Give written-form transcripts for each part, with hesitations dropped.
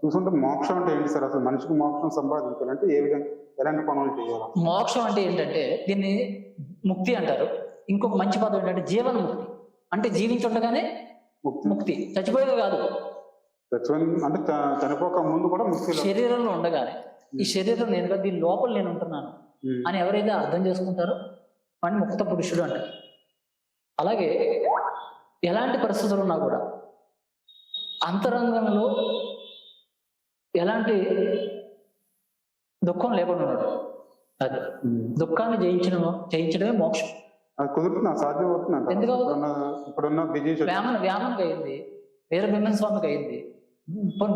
చూసుకుంటే మోక్షం అంటే ఏంటి సార్? అసలు మనిషికి మోక్షం సంపాదించాలంటే ఏ విధంగా ఎలాంటి పనులు చేయాలి? మోక్షం అంటే ఏంటంటే దీన్ని ముక్తి అంటారు. ఇంకొక మంచి పదం ఏంటంటే జీవన ముక్తి. అంటే జీవించుండగానే ముక్తి ముక్తి, చచ్చిపోయేది కాదు. అంటే చనిపోక ముందు కూడా ముక్తి. శరీరంలో ఉండగానే ఈ శరీరం నేను కాదు, దీని లోపల నేను ఉంటున్నాను అని ఎవరైతే అర్థం చేసుకుంటారో వాడిని ముక్త పురుషుడు అంటారు. అలాగే ఎలాంటి పరిస్థితులు ఉన్నా కూడా అంతరంగంలో ఎలాంటి దుఃఖం లేకుండా ఉన్నాడు. అది దుఃఖాన్ని జయించడమే మోక్షం. అది కుదురుతున్నా, సాధ్యం అవుతుంది. ఎందుకు ఇప్పుడున్న బిజీ వ్యామనకి అయింది, వీర బ్రహ్మణ స్వామికి అయింది.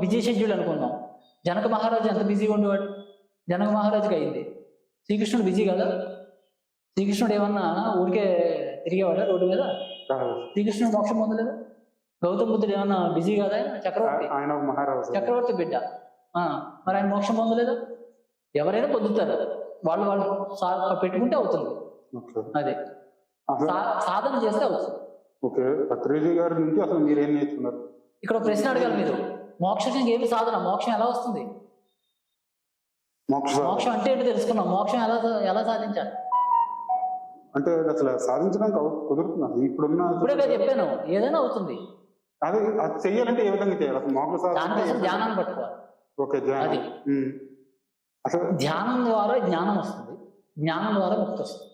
బిజీ షెడ్యూల్ అనుకుందాం. జనక మహారాజు ఎంత బిజీగా ఉండేవాడు? జనక మహారాజుకి అయింది. శ్రీకృష్ణుడు బిజీ కదా? శ్రీకృష్ణుడు ఏమన్నా ఊరికే తిరిగేవాడా రోడ్డు మీద? శ్రీకృష్ణుడు మోక్షం పొందలేదు. గౌతమ బుద్ధుడు ఏమన్నా బిజీ కదా? చక్రవర్తి, ఆయన మహారాజు, చక్రవర్తి బిడ్డ. మరి ఆయన మోక్షం పొందలేదు. ఎవరైనా పొందుతారు, వాళ్ళు పెట్టుకుంటే అవుతుంది. అదే సాధన చేస్తే అవుతుంది. ఓకే, పత్రిజీ గారి నుంచి అసలు మీరు ఏం నేర్చుకున్నారు? ఇక్కడ ప్రశ్న అడగాలి మీరు. మోక్షానికి ఏమి సాధన? మోక్షం ఎలా వస్తుంది? మోక్షం అంటే ఏంటో తెలుసుకున్నాం. మోక్షం ఎలా సాధించాలి అంటే అసలు సాధించడానికి కుదురుతున్నా? ఇప్పుడే చెప్పాను, ఏదైనా అవుతుంది. అది చెయ్యాలంటే ఏ విధంగా చేయాలి అసలు? మోక్ష దానికోసం ధ్యానాన్ని పట్టుకోవాలి. ఓకే, అది అసలు ధ్యానం ద్వారా జ్ఞానం వస్తుంది, జ్ఞానం ద్వారా ముక్తి వస్తుంది.